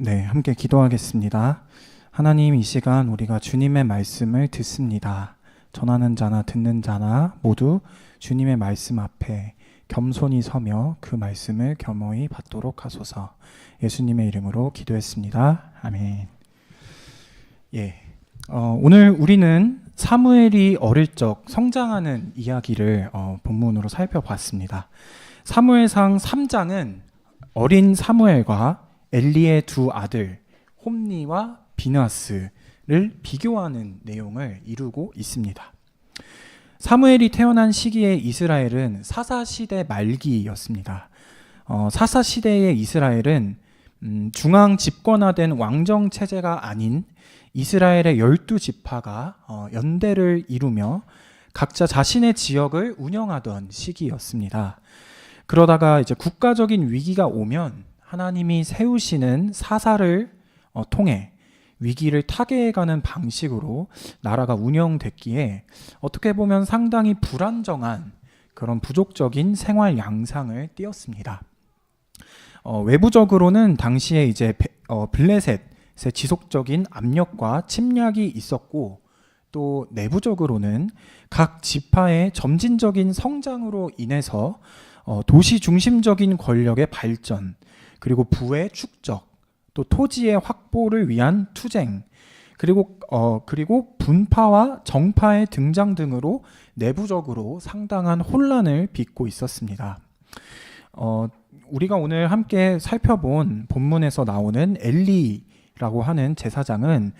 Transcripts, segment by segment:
네, 함께 기도하겠습니다. 하나님, 이 시간 우리가 주님의 말씀을 듣습니다. 전하는 자나 듣는 자나 모두 주님의 말씀 앞에 겸손히 서며 그 말씀을 겸허히 받도록 하소서. 예수님의 이름으로 기도했습니다. 아멘. 오늘 우리는 사무엘이 어릴 적 성장하는 이야기를 본문으로 살펴봤습니다. 사무엘상 3장은 어린 사무엘과 엘리의 두 아들 홈니와 비느하스를 비교하는 내용을 이루고 있습니다. 사무엘이 태어난 시기에 이스라엘은 사사시대 말기였습니다. 사사시대의 이스라엘은 중앙 집권화된 왕정 체제가 아닌 이스라엘의 12지파가 연대를 이루며 각자 자신의 지역을 운영하던 시기였습니다. 그러다가 이제 국가적인 위기가 오면 하나님이 세우시는 사사를 통해 위기를 타개해가는 방식으로 나라가 운영됐기에 어떻게 보면 상당히 불안정한 그런 부족적인 생활 양상을 띄었습니다. 외부적으로는 당시에 이제 블레셋의 지속적인 압력과 침략이 있었고, 또 내부적으로는 각 지파의 점진적인 성장으로 인해서 도시 중심적인 권력의 발전, 그리고 부의 축적, 또 토지의 확보를 위한 투쟁, 그리고 분파와 정파의 등장 등으로 내부적으로 상당한 혼란을 빚고 있었습니다. 우리가 오늘 함께 살펴본 본문에서 나오는 엘리라고 하는 제사장은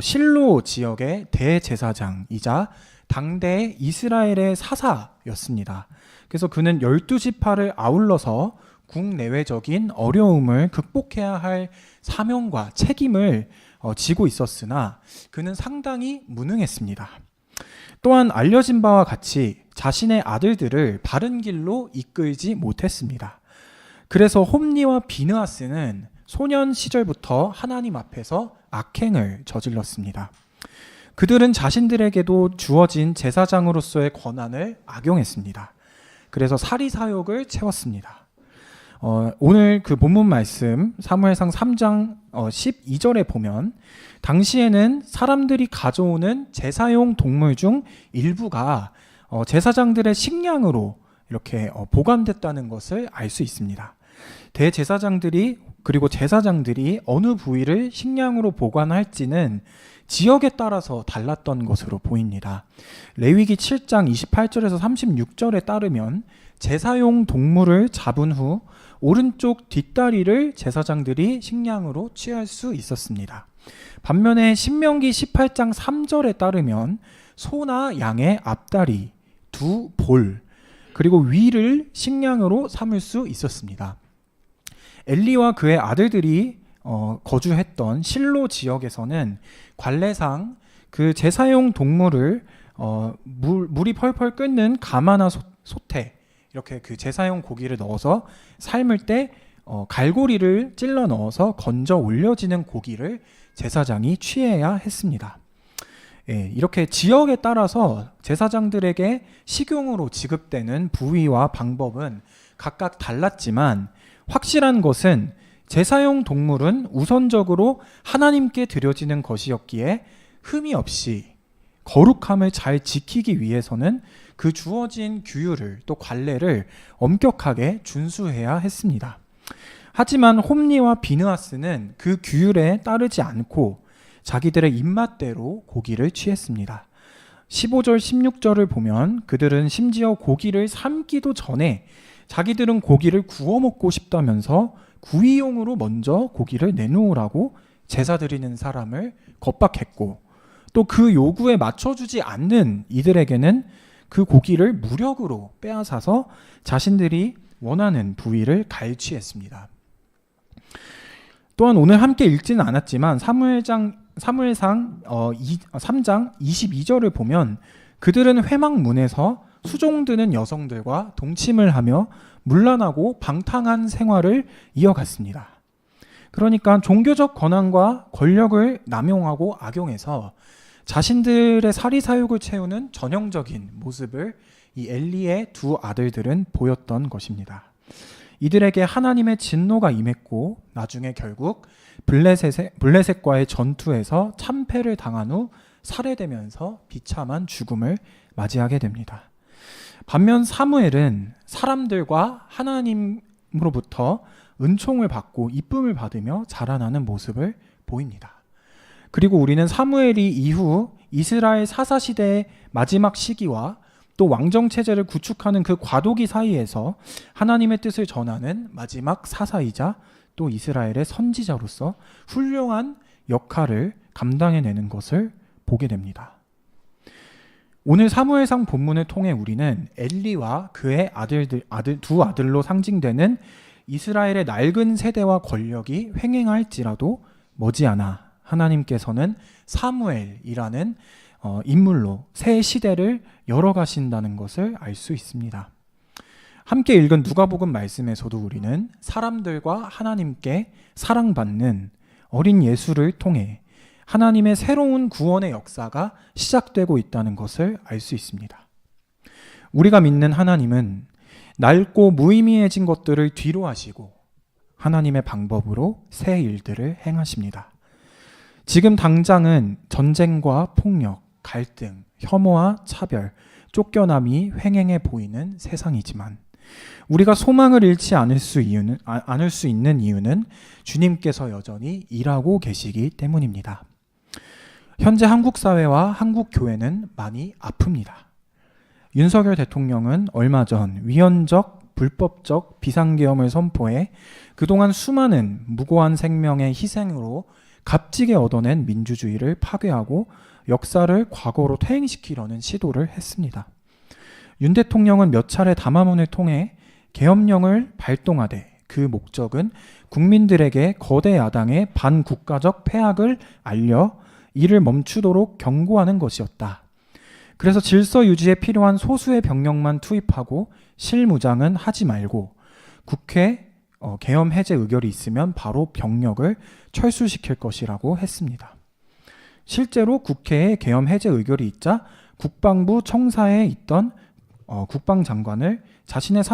실로 지역의 대제사장이자 당대 이스라엘의 사사였습니다. 그래서 그는 12지파를 아울러서 국내외적인 어려움을 극복해야 할 사명과 책임을 지고 있었으나 그는 상당히 무능했습니다. 또한 알려진 바와 같이 자신의 아들들을 바른 길로 이끌지 못했습니다. 그래서 홈니와 비느하스는 소년 시절부터 하나님 앞에서 악행을 저질렀습니다. 그들은 자신들에게도 주어진 제사장으로서의 권한을 악용했습니다. 그래서 사리사욕을 채웠습니다. 오늘 그 본문 말씀 사무엘상 3장 12절에 보면 당시에는 사람들이 가져오는 제사용 동물 중 일부가 제사장들의 식량으로 이렇게 보관됐다는 것을 알 수 있습니다. 대제사장들이 그리고 제사장들이 어느 부위를 식량으로 보관할지는 지역에 따라서 달랐던 것으로 보입니다. 레위기 7장 28절에서 36절에 따르면 제사용 동물을 잡은 후 오른쪽 뒷다리를 제사장들이 식량으로 취할 수 있었습니다. 반면에 신명기 18장 3절에 따르면 소나 양의 앞다리, 두 볼, 그리고 위를 식량으로 삼을 수 있었습니다. 엘리와 그의 아들들이 거주했던 실로 지역에서는 관례상 그 제사용 동물을 물이 펄펄 끓는 가마나 솥에 이렇게 그 제사용 고기를 넣어서 삶을 때 갈고리를 찔러 넣어서 건져 올려지는 고기를 제사장이 취해야 했습니다. 이렇게 지역에 따라서 제사장들에게 식용으로 지급되는 부위와 방법은 각각 달랐지만 확실한 것은 제사용 동물은 우선적으로 하나님께 드려지는 것이었기에 흠이 없이 거룩함을 잘 지키기 위해서는 그 주어진 규율을 또 관례를 엄격하게 준수해야 했습니다. 하지만 홈니와 비느하스는 그 규율에 따르지 않고 자기들의 입맛대로 고기를 취했습니다. 15절 16절을 보면 그들은 심지어 고기를 삶기도 전에 자기들은 고기를 구워 먹고 싶다면서 구이용으로 먼저 고기를 내놓으라고 제사 드리는 사람을 겁박했고, 또 그 요구에 맞춰주지 않는 이들에게는 그 고기를 무력으로 빼앗아서 자신들이 원하는 부위를 갈취했습니다. 또한 오늘 함께 읽지는 않았지만 사무엘상 3장 22절을 보면 그들은 회막문에서 수종드는 여성들과 동침을 하며 문란하고 방탕한 생활을 이어갔습니다. 그러니까 종교적 권한과 권력을 남용하고 악용해서 자신들의 사리사욕을 채우는 전형적인 모습을 이 엘리의 두 아들들은 보였던 것입니다. 이들에게 하나님의 진노가 임했고 나중에 결국 블레셋과의 전투에서 참패를 당한 후 살해되면서 비참한 죽음을 맞이하게 됩니다. 반면 사무엘은 사람들과 하나님으로부터 은총을 받고 이쁨을 받으며 자라나는 모습을 보입니다. 그리고 우리는 사무엘이 이후 이스라엘 사사시대의 마지막 시기와 또 왕정체제를 구축하는 그 과도기 사이에서 하나님의 뜻을 전하는 마지막 사사이자 또 이스라엘의 선지자로서 훌륭한 역할을 감당해내는 것을 보게 됩니다. 오늘 사무엘상 본문을 통해 우리는 엘리와 그의 두 아들로 상징되는 이스라엘의 낡은 세대와 권력이 횡행할지라도 머지않아 하나님께서는 사무엘이라는 인물로 새 시대를 열어가신다는 것을 알 수 있습니다. 함께 읽은 누가복음 말씀에서도 우리는 사람들과 하나님께 사랑받는 어린 예수를 통해 하나님의 새로운 구원의 역사가 시작되고 있다는 것을 알 수 있습니다. 우리가 믿는 하나님은 낡고 무의미해진 것들을 뒤로 하시고 하나님의 방법으로 새 일들을 행하십니다. 지금 당장은 전쟁과 폭력, 갈등, 혐오와 차별, 쫓겨남이 횡행해 보이는 세상이지만 우리가 소망을 잃지 않을 수 있는 이유는 주님께서 여전히 일하고 계시기 때문입니다. 현재 한국 사회와 한국 교회는 많이 아픕니다. 윤석열 대통령은 얼마 전 위헌적, 불법적 비상계엄을 선포해 그동안 수많은 무고한 생명의 희생으로 값지게 얻어낸 민주주의를 파괴하고 역사를 과거로 퇴행시키려는 시도를 했습니다. 윤 대통령은 몇 차례 담화문을 통해 계엄령을 발동하되 그 목적은 국민들에게 거대 야당의 반국가적 패악을 알려 이를 멈추도록 경고하는 것이었다. 그래서 질서 유지에 필요한 소수의 병력만 투입하고 실무장은 하지 말고 국회 계엄 해제 의결이 있으면 바로 병력을 철수시킬 것이라고 했습니다. 실제로 국회에 계엄 해제 의결이 있자 국방부 청사에 있던 국방장관을 자신의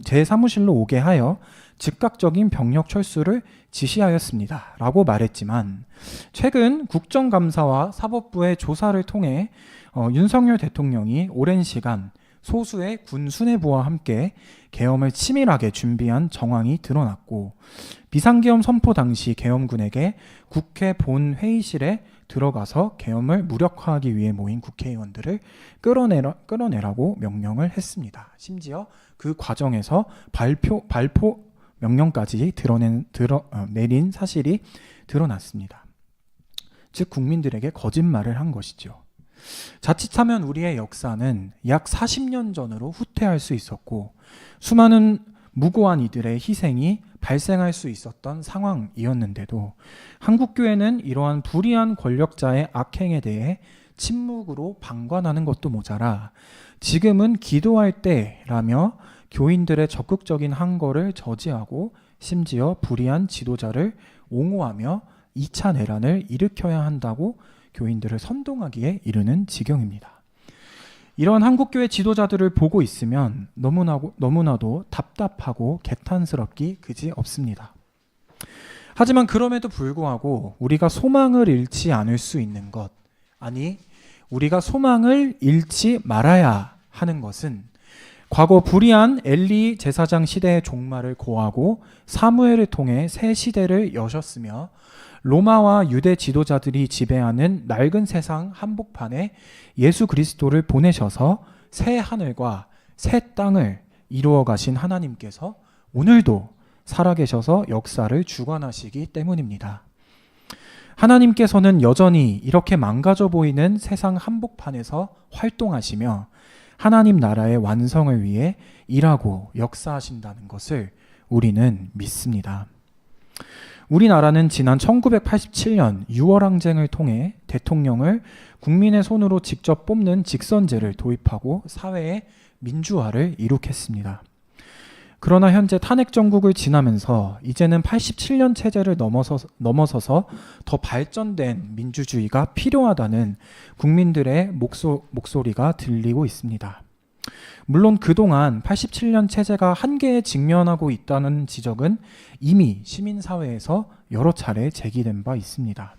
제 사무실로 오게 하여 즉각적인 병력 철수를 지시하였습니다. 라고 말했지만 최근 국정감사와 사법부의 조사를 통해 윤석열 대통령이 오랜 시간 소수의 군 수뇌부와 함께 계엄을 치밀하게 준비한 정황이 드러났고 비상계엄 선포 당시 계엄군에게 국회 본 회의실에 들어가서 계엄을 무력화하기 위해 모인 국회의원들을 끌어내라고 명령을 했습니다. 심지어 그 과정에서 발포 명령까지 내린 사실이 드러났습니다. 즉 국민들에게 거짓말을 한 것이죠. 자칫하면 우리의 역사는 약 40년 전으로 후퇴할 수 있었고 수많은 무고한 이들의 희생이 발생할 수 있었던 상황이었는데도 한국교회는 이러한 불의한 권력자의 악행에 대해 침묵으로 방관하는 것도 모자라 지금은 기도할 때라며 교인들의 적극적인 항거를 저지하고 심지어 불의한 지도자를 옹호하며 2차 내란을 일으켜야 한다고 교인들을 선동하기에 이르는 지경입니다. 이런 한국교회 지도자들을 보고 있으면 너무나도 답답하고 개탄스럽기 그지 없습니다. 하지만 그럼에도 불구하고 우리가 소망을 잃지 않을 수 있는 것, 아니 우리가 소망을 잃지 말아야 하는 것은 과거 불의한 엘리 제사장 시대의 종말을 고하고 사무엘을 통해 새 시대를 여셨으며 로마와 유대 지도자들이 지배하는 낡은 세상 한복판에 예수 그리스도를 보내셔서 새 하늘과 새 땅을 이루어 가신 하나님께서 오늘도 살아계셔서 역사를 주관하시기 때문입니다. 하나님께서는 여전히 이렇게 망가져 보이는 세상 한복판에서 활동하시며 하나님 나라의 완성을 위해 일하고 역사하신다는 것을 우리는 믿습니다. 우리나라는 지난 1987년 6월 항쟁을 통해 대통령을 국민의 손으로 직접 뽑는 직선제를 도입하고 사회의 민주화를 이룩했습니다. 그러나 현재 탄핵 정국을 지나면서 이제는 87년 체제를 넘어서서 더 발전된 민주주의가 필요하다는 국민들의 목소리가 들리고 있습니다. 물론 그동안 87년 체제가 한계에 직면하고 있다는 지적은 이미 시민사회에서 여러 차례 제기된 바 있습니다.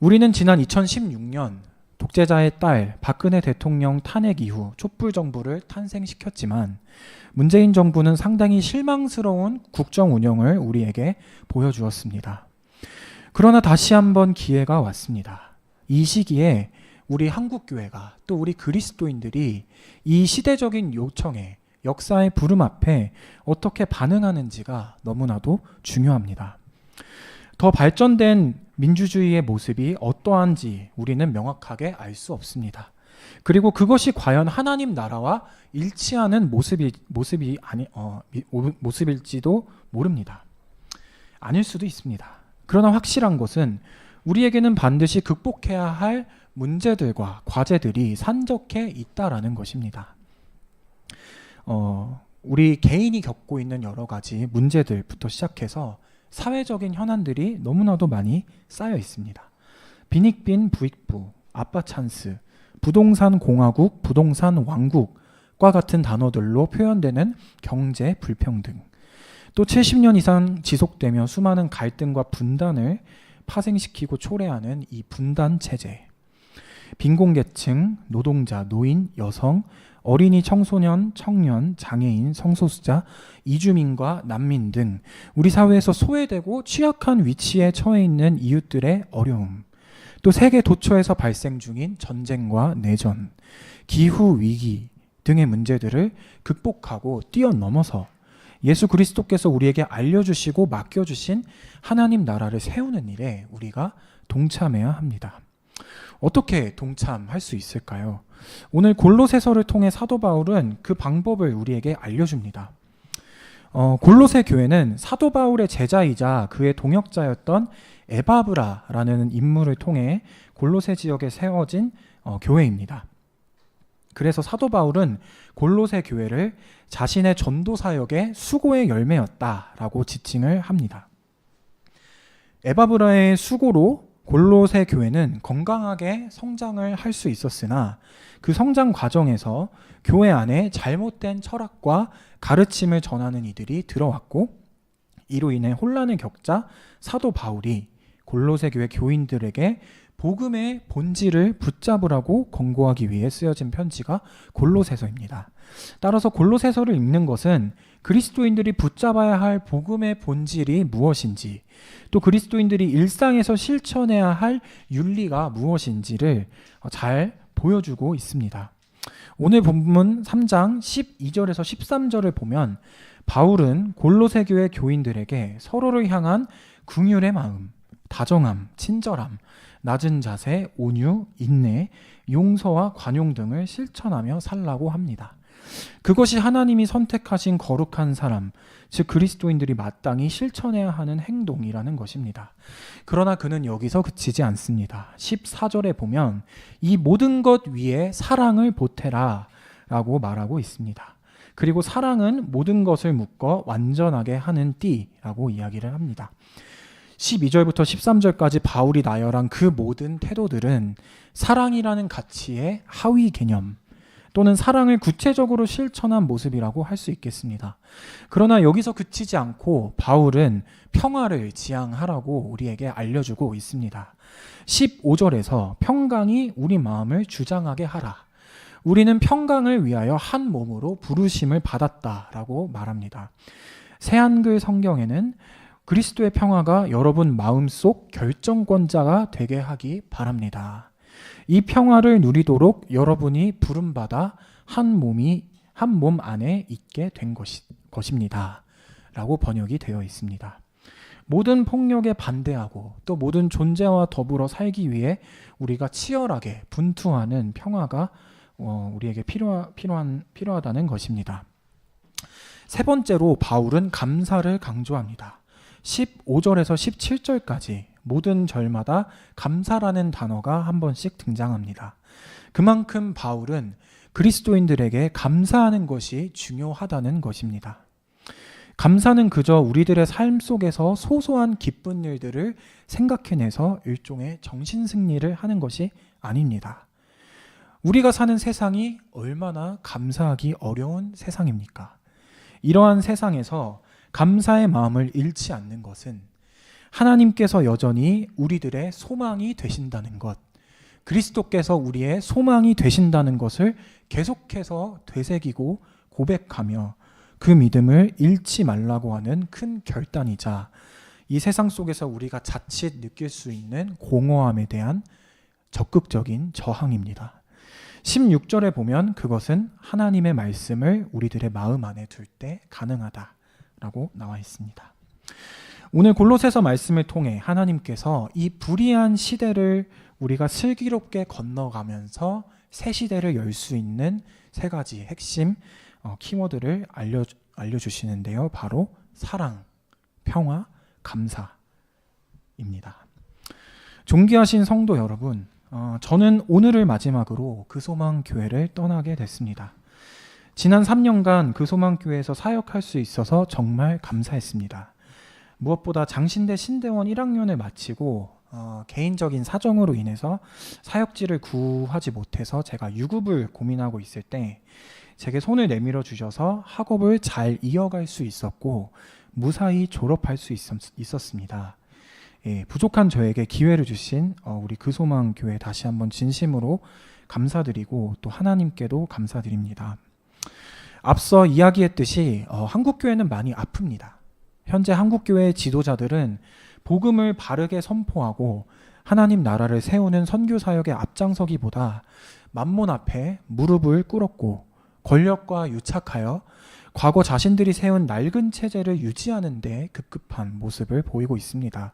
우리는 지난 2016년 독재자의 딸 박근혜 대통령 탄핵 이후 촛불 정부를 탄생시켰지만 문재인 정부는 상당히 실망스러운 국정 운영을 우리에게 보여주었습니다. 그러나 다시 한번 기회가 왔습니다. 이 시기에 우리 한국교회가 또 우리 그리스도인들이 이 시대적인 요청에 역사의 부름 앞에 어떻게 반응하는지가 너무나도 중요합니다. 더 발전된 민주주의의 모습이 어떠한지 우리는 명확하게 알 수 없습니다. 그리고 그것이 과연 하나님 나라와 일치하는 모습일지도 모릅니다. 아닐 수도 있습니다. 그러나 확실한 것은 우리에게는 반드시 극복해야 할 문제들과 과제들이 산적해 있다라는 것입니다. 우리 개인이 겪고 있는 여러 가지 문제들부터 시작해서 사회적인 현안들이 너무나도 많이 쌓여 있습니다. 빈익빈 부익부, 아빠 찬스, 부동산 공화국, 부동산 왕국과 같은 단어들로 표현되는 경제 불평등, 또 70년 이상 지속되며 수많은 갈등과 분단을 파생시키고 초래하는 이 분단 체제, 빈곤계층, 노동자, 노인, 여성, 어린이, 청소년, 청년, 장애인, 성소수자, 이주민과 난민 등 우리 사회에서 소외되고 취약한 위치에 처해 있는 이웃들의 어려움, 또 세계 도처에서 발생 중인 전쟁과 내전, 기후 위기 등의 문제들을 극복하고 뛰어넘어서 예수 그리스도께서 우리에게 알려주시고 맡겨주신 하나님 나라를 세우는 일에 우리가 동참해야 합니다. 어떻게 동참할 수 있을까요? 오늘 골로새서를 통해 사도 바울은 그 방법을 우리에게 알려줍니다. 골로새 교회는 사도 바울의 제자이자 그의 동역자였던 에바브라라는 인물을 통해 골로새 지역에 세워진 교회입니다. 그래서 사도 바울은 골로새 교회를 자신의 전도 사역의 수고의 열매였다라고 지칭을 합니다. 에바브라의 수고로 골로새 교회는 건강하게 성장을 할 수 있었으나 그 성장 과정에서 교회 안에 잘못된 철학과 가르침을 전하는 이들이 들어왔고, 이로 인해 혼란을 겪자 사도 바울이 골로새 교회 교인들에게 복음의 본질을 붙잡으라고 권고하기 위해 쓰여진 편지가 골로새서입니다. 따라서 골로새서를 읽는 것은 그리스도인들이 붙잡아야 할 복음의 본질이 무엇인지, 또 그리스도인들이 일상에서 실천해야 할 윤리가 무엇인지를 잘 보여주고 있습니다. 오늘 본문 3장 12절에서 13절을 보면 바울은 골로새 교회 교인들에게 서로를 향한 긍휼의 마음, 다정함, 친절함, 낮은 자세, 온유, 인내, 용서와 관용 등을 실천하며 살라고 합니다. 그것이 하나님이 선택하신 거룩한 사람, 즉 그리스도인들이 마땅히 실천해야 하는 행동이라는 것입니다. 그러나 그는 여기서 그치지 않습니다. 14절에 보면 이 모든 것 위에 사랑을 보태라 라고 말하고 있습니다. 그리고 사랑은 모든 것을 묶어 완전하게 하는 띠라고 이야기를 합니다. 12절부터 13절까지 바울이 나열한 그 모든 태도들은 사랑이라는 가치의 하위 개념 또는 사랑을 구체적으로 실천한 모습이라고 할 수 있겠습니다. 그러나 여기서 그치지 않고 바울은 평화를 지향하라고 우리에게 알려주고 있습니다. 15절에서 평강이 우리 마음을 주장하게 하라. 우리는 평강을 위하여 한 몸으로 부르심을 받았다라고 말합니다. 새한글 성경에는 그리스도의 평화가 여러분 마음속 결정권자가 되게 하기 바랍니다. 이 평화를 누리도록 여러분이 부름받아 한 몸 안에 있게 된 것입니다. 라고 번역이 되어 있습니다. 모든 폭력에 반대하고 또 모든 존재와 더불어 살기 위해 우리가 치열하게 분투하는 평화가 우리에게 필요하다는 것입니다. 세 번째로 바울은 감사를 강조합니다. 15절에서 17절까지 모든 절마다 감사라는 단어가 한 번씩 등장합니다. 그만큼 바울은 그리스도인들에게 감사하는 것이 중요하다는 것입니다. 감사는 그저 우리들의 삶 속에서 소소한 기쁜 일들을 생각해내서 일종의 정신승리를 하는 것이 아닙니다. 우리가 사는 세상이 얼마나 감사하기 어려운 세상입니까? 이러한 세상에서 감사의 마음을 잃지 않는 것은 하나님께서 여전히 우리들의 소망이 되신다는 것, 그리스도께서 우리의 소망이 되신다는 것을 계속해서 되새기고 고백하며 그 믿음을 잃지 말라고 하는 큰 결단이자 이 세상 속에서 우리가 자칫 느낄 수 있는 공허함에 대한 적극적인 저항입니다. 16절에 보면 그것은 하나님의 말씀을 우리들의 마음 안에 둘 때 가능하다라고 나와 있습니다. 오늘 골로새서 말씀을 통해 하나님께서 이 불의한 시대를 우리가 슬기롭게 건너가면서 새 시대를 열 수 있는 세 가지 핵심 키워드를 알려주시는데요. 바로 사랑, 평화, 감사입니다. 존귀하신 성도 여러분, 저는 오늘을 마지막으로 그소망교회를 떠나게 됐습니다. 지난 3년간 그소망교회에서 사역할 수 있어서 정말 감사했습니다. 무엇보다 장신대 신대원 1학년을 마치고 개인적인 사정으로 인해서 사역지를 구하지 못해서 제가 유급을 고민하고 있을 때 제게 손을 내밀어 주셔서 학업을 잘 이어갈 수 있었고 무사히 졸업할 수 있었습니다. 부족한 저에게 기회를 주신 우리 그소망교회 다시 한번 진심으로 감사드리고 또 하나님께도 감사드립니다. 앞서 이야기했듯이 한국교회는 많이 아픕니다. 현재 한국교회의 지도자들은 복음을 바르게 선포하고 하나님 나라를 세우는 선교사역에 앞장서기보다 만몬 앞에 무릎을 꿇었고 권력과 유착하여 과거 자신들이 세운 낡은 체제를 유지하는 데 급급한 모습을 보이고 있습니다.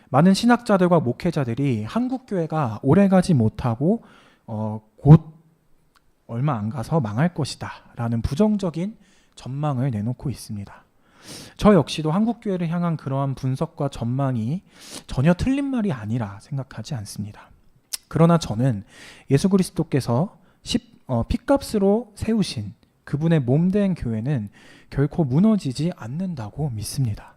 많은 신학자들과 목회자들이 한국교회가 오래가지 못하고 곧 얼마 안 가서 망할 것이다 라는 부정적인 전망을 내놓고 있습니다. 저 역시도 한국교회를 향한 그러한 분석과 전망이 전혀 틀린 말이 아니라 생각하지 않습니다. 그러나 저는 예수 그리스도께서 핏값으로 세우신 그분의 몸된 교회는 결코 무너지지 않는다고 믿습니다.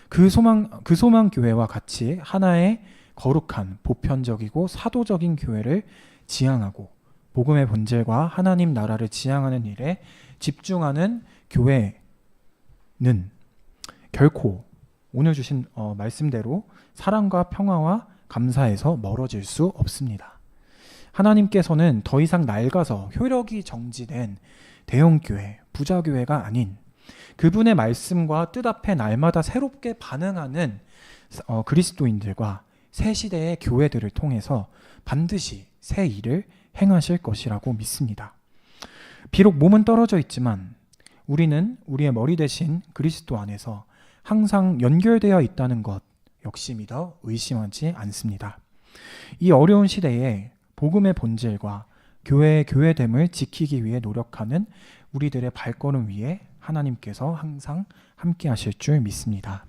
그 소망 교회와 같이 하나의 거룩한 보편적이고 사도적인 교회를 지향하고 복음의 본질과 하나님 나라를 지향하는 일에 집중하는 교회는 결코 오늘 주신 말씀대로 사랑과 평화와 감사에서 멀어질 수 없습니다. 하나님께서는 더 이상 낡아서 효력이 정지된 대형교회, 부자교회가 아닌 그분의 말씀과 뜻 앞에 날마다 새롭게 반응하는 그리스도인들과 새 시대의 교회들을 통해서 반드시 새 일을 행하실 것이라고 믿습니다. 비록 몸은 떨어져 있지만 우리는 우리의 머리 대신 그리스도 안에서 항상 연결되어 있다는 것 역시 믿어 의심하지 않습니다. 이 어려운 시대에 복음의 본질과 교회의 교회됨을 지키기 위해 노력하는 우리들의 발걸음 위에 하나님께서 항상 함께 하실 줄 믿습니다.